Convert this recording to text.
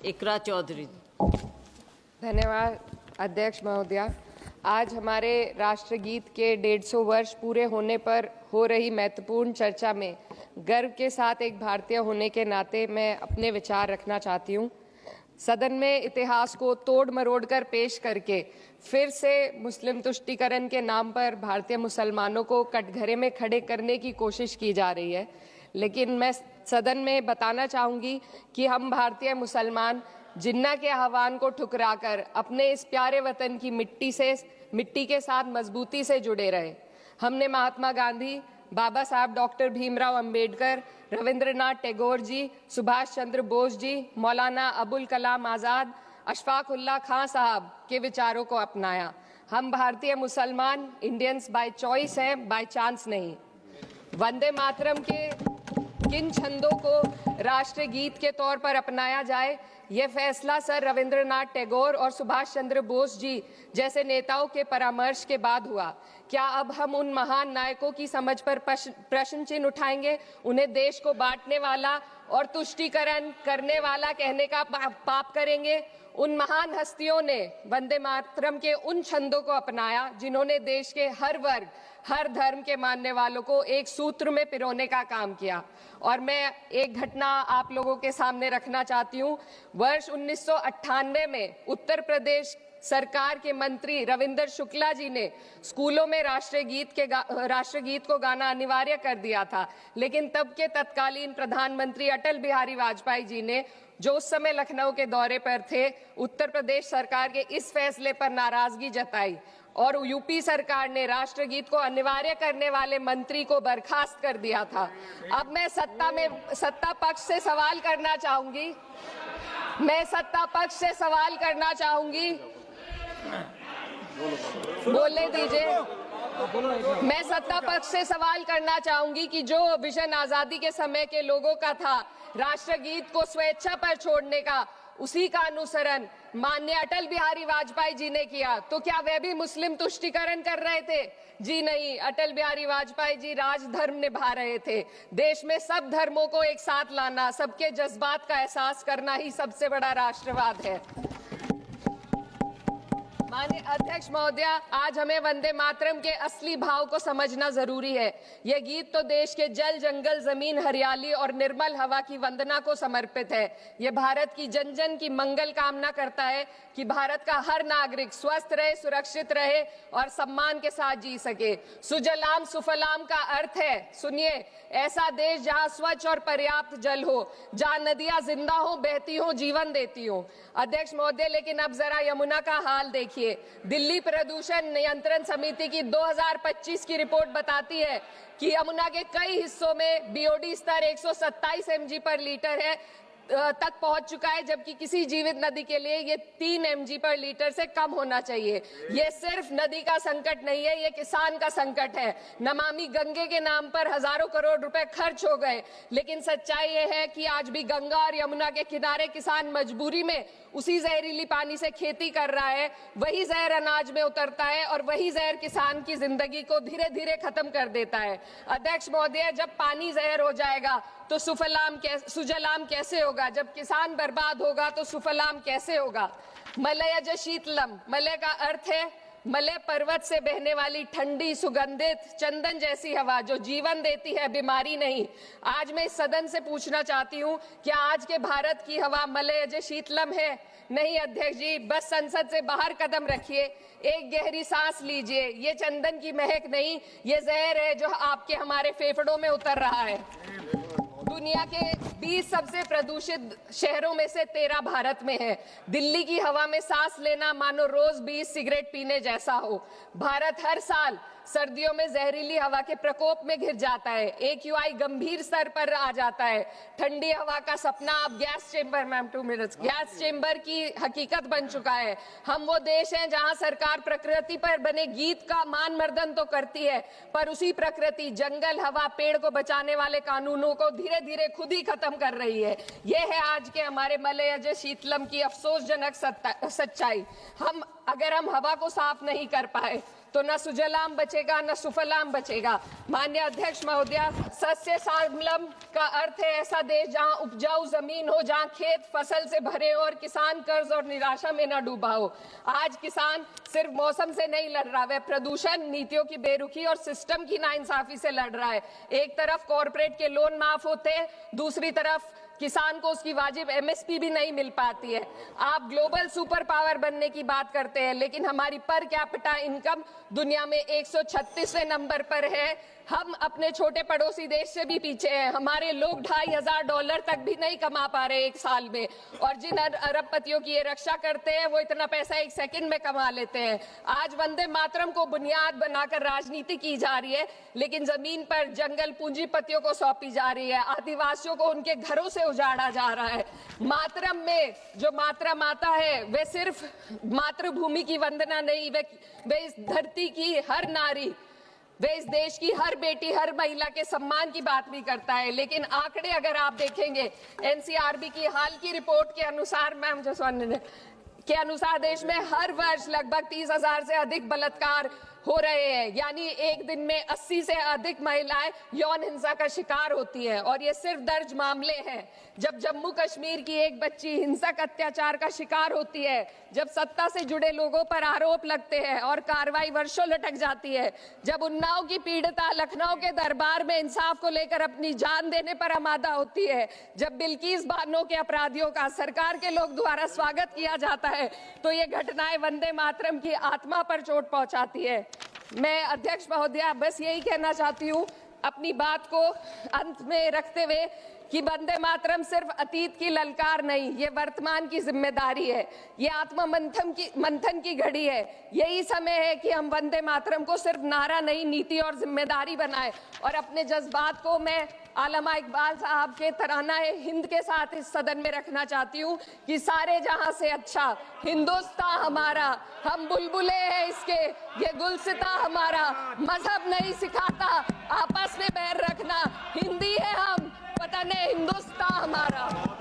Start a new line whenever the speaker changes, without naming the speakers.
इकरा चौधरी।
धन्यवाद अध्यक्ष महोदया। आज हमारे राष्ट्रगीत के 150 वर्ष पूरे होने पर हो रही महत्वपूर्ण चर्चा में गर्व के साथ एक भारतीय होने के नाते मैं अपने विचार रखना चाहती हूँ। सदन में इतिहास को तोड़ मरोड़ कर पेश करके फिर से मुस्लिम तुष्टीकरण के नाम पर भारतीय मुसलमानों को कटघरे में खड़े करने की कोशिश की जा रही है। लेकिन मैं सदन में बताना चाहूँगी कि हम भारतीय मुसलमान जिन्ना के आह्वान को ठुकराकर अपने इस प्यारे वतन की मिट्टी के साथ मजबूती से जुड़े रहे। हमने महात्मा गांधी, बाबा साहब डॉक्टर भीमराव अंबेडकर, रविंद्रनाथ टैगोर जी, सुभाष चंद्र बोस जी, मौलाना अबुल कलाम आज़ाद, अशफाक उल्लाह खां साहब के विचारों को अपनाया। हम भारतीय मुसलमान इंडियंस बाय चॉइस हैं, बाय चांस नहीं। वंदे मातरम के किन छंदों को राष्ट्रगीत के तौर पर अपनाया जाए, यह फैसला सर रविंद्रनाथ टैगोर और सुभाष चंद्र बोस जी जैसे नेताओं के परामर्श के बाद हुआ। क्या अब हम उन महान नायकों की समझ पर प्रश्न चिन्ह उठाएंगे? उन्हें देश को बांटने वाला और तुष्टीकरण करने वाला कहने का पाप करेंगे? उन महान हस्तियों ने वंदे मातरम के उन छंदों को अपनाया जिन्होंने देश के हर वर्ग, हर धर्म के मानने वालों को एक सूत्र में पिरोने का काम किया। और मैं एक घटना आप लोगों के सामने रखना चाहती हूँ। वर्ष 1998 में उत्तर प्रदेश सरकार के मंत्री रविंदर शुक्ला जी ने स्कूलों में राष्ट्रगीत को गाना अनिवार्य कर दिया था। लेकिन तब के तत्कालीन प्रधानमंत्री अटल बिहारी वाजपेयी जी ने, जो उस समय लखनऊ के दौरे पर थे, उत्तर प्रदेश सरकार के इस फैसले पर नाराजगी जताई और यूपी सरकार ने राष्ट्रगीत को अनिवार्य करने वाले मंत्री को बर्खास्त कर दिया था। अब मैं सत्ता पक्ष से सवाल करना चाहूंगी, बोलने दीजिए। मैं सत्ता पक्ष से सवाल करना चाहूंगी कि जो विजन आजादी के समय के लोगों का था राष्ट्रगीत को स्वेच्छा पर छोड़ने का, उसी का अनुसरण माननीय अटल बिहारी वाजपेयी जी ने किया, तो क्या वे भी मुस्लिम तुष्टीकरण कर रहे थे? जी नहीं, अटल बिहारी वाजपेयी जी राजधर्म निभा रहे थे। देश में सब धर्मों को एक साथ लाना, सबके जज्बात का एहसास करना ही सबसे बड़ा राष्ट्रवाद है। माननीय अध्यक्ष महोदया, आज हमें वंदे मातरम के असली भाव को समझना जरूरी है। यह गीत तो देश के जल, जंगल, जमीन, हरियाली और निर्मल हवा की वंदना को समर्पित है। यह भारत की जन जन की मंगल कामना करता है कि भारत का हर नागरिक स्वस्थ रहे, सुरक्षित रहे और सम्मान के साथ जी सके। सुजलाम सुफलाम का अर्थ है, सुनिए, ऐसा देश जहां स्वच्छ और पर्याप्त जल हो, जहां नदियां जिंदा हो, बहती हो, जीवन देती हो। अध्यक्ष महोदय, लेकिन अब जरा यमुना का हाल देखिए। दिल्ली प्रदूषण नियंत्रण समिति की 2025 की रिपोर्ट बताती है कि यमुना के कई हिस्सों में बीओडी स्तर 127 mg पर लीटर है तक पहुंच चुका है, जबकि किसी जीवित नदी के लिए ये 3 mg पर लीटर से कम होना चाहिए। ये सिर्फ नदी का संकट नहीं है, ये किसान का संकट है। नमामि गंगे के नाम पर हजारों करोड़ रुपए खर्च हो गए, लेकिन सच्चाई ये है कि आज भी गंगा और यमुना के किनारे किसान मजबूरी में उसी जहरीली पानी से खेती कर रहा है। वही जहर अनाज में उतरता है और वही जहर किसान की जिंदगी को धीरे धीरे खत्म कर देता है। अध्यक्ष महोदय, जब पानी जहर हो जाएगा तो सुजलाम कैसे होगा? जब किसान बर्बाद होगा तो सुफलाम कैसे होगा? मलयज शीतलम, मलय का अर्थ है मलय पर्वत से बहने वाली ठंडी, सुगंधित, चंदन जैसी हवा जो जीवन देती है, बीमारी नहीं। आज मैं इस सदन से पूछना चाहती हूँ, क्या आज के भारत की हवा मलयज शीतलम है? नहीं अध्यक्ष जी, बस संसद से बाहर कदम रखिए, एक गहरी सांस लीजिए। ये चंदन की महक नहीं, ये जहर है जो आपके हमारे फेफड़ों में उतर रहा है। दुनिया के 20 सबसे प्रदूषित शहरों में से 13 भारत में है। दिल्ली की हवा में सांस लेना मानो रोज 20 सिगरेट पीने जैसा हो। भारत हर साल सर्दियों में जहरीली हवा के प्रकोप में घिर जाता है। AQI गंभीर स्तर पर आ जाता है। ठंडी हवा का सपना अब गैस चेंबर की हकीकत बन चुका है। हम वो देश हैं जहां सरकार प्रकृति पर बने गीत का मान मर्दन तो करती है, पर उसी प्रकृति, जंगल, हवा, पेड़ को बचाने वाले कानूनों को धीरे धीरे खुद ही खत्म कर रही है। ये है आज के हमारे मलयज शीतलम की अफसोसजनक सच्चाई। अगर हम हवा को साफ नहीं कर पाए तो न सुजलाम बचेगा न सुफलाम बचेगा। माननीय अध्यक्ष महोदया, सस्य श्यामलम का अर्थ है ऐसा देश जहां उपजाऊ जमीन हो, जहां खेत फसल से भरे हो और किसान कर्ज और निराशा में न डूबा हो। आज किसान सिर्फ मौसम से नहीं लड़ रहा, वह प्रदूषण, नीतियों की बेरुखी और सिस्टम की नाइंसाफी से लड़ रहा है। एक तरफ कॉर्पोरेट के लोन माफ होते हैं, दूसरी तरफ किसान को उसकी वाजिब एमएसपी भी नहीं मिल पाती है। आप ग्लोबल सुपर पावर बनने की बात करते हैं, लेकिन हमारी पर कैपिटा इनकम दुनिया में 136वें नंबर पर है। हम अपने छोटे पड़ोसी देश से भी पीछे हैं। हमारे लोग $2,500 तक भी नहीं कमा पा रहे एक साल में, और जिन अरबपतियों की ये रक्षा करते हैं वो इतना पैसा एक सेकंड में कमा लेते हैं। आज वंदे मातरम को बुनियाद बनाकर राजनीति की जा रही है, लेकिन जमीन पर जंगल पूंजीपतियों को सौंपी जा रही है। आदिवासियों को उनके घरों से उजाड़ा जा रहा है। मातरम में जो मात्रा माता है वे सिर्फ मातृभूमि की वंदना नहीं, वे इस धरती की हर नारी, वे इस देश की हर बेटी, हर महिला के सम्मान की बात भी करता है। लेकिन आंकड़े अगर आप देखेंगे, एनसीआरबी की हाल की रिपोर्ट के अनुसार, मैम जसवंत के अनुसार देश में हर वर्ष लगभग 30,000 से अधिक बलात्कार हो रहे हैं। यानी एक दिन में 80 से अधिक महिलाएं यौन हिंसा का शिकार होती हैं, और ये सिर्फ दर्ज मामले हैं। जब जम्मू कश्मीर की एक बच्ची हिंसक अत्याचार का शिकार होती है, जब सत्ता से जुड़े लोगों पर आरोप लगते हैं और कार्रवाई वर्षों लटक जाती है, जब उन्नाव की पीड़िता लखनऊ के दरबार में इंसाफ को लेकर अपनी जान देने पर आमादा होती है, जब बिल्किस बानो के अपराधियों का सरकार के लोग द्वारा स्वागत किया जाता है, तो ये घटनाएं वंदे मातरम की आत्मा पर चोट पहुंचाती है। मैं अध्यक्ष महोदया बस यही कहना चाहती हूँ अपनी बात को अंत में रखते हुए कि वंदे मातरम सिर्फ अतीत की ललकार नहीं, ये वर्तमान की जिम्मेदारी है। ये आत्म मंथन की घड़ी है। यही समय है कि हम वंदे मातरम को सिर्फ नारा नहीं, नीति और जिम्मेदारी बनाएं। और अपने जज्बात को मैं आलमा इकबाल साहब के तराना हिंद के साथ इस सदन में रखना चाहती हूँ कि सारे जहां से अच्छा हिंदुस्तान हमारा, हम बुलबुले हैं इसके, ये गुलसिता हमारा, मजहब नहीं सिखाता आपस में बैर रखना, हिंदी है हम, वतन है हिंदुस्तान हमारा।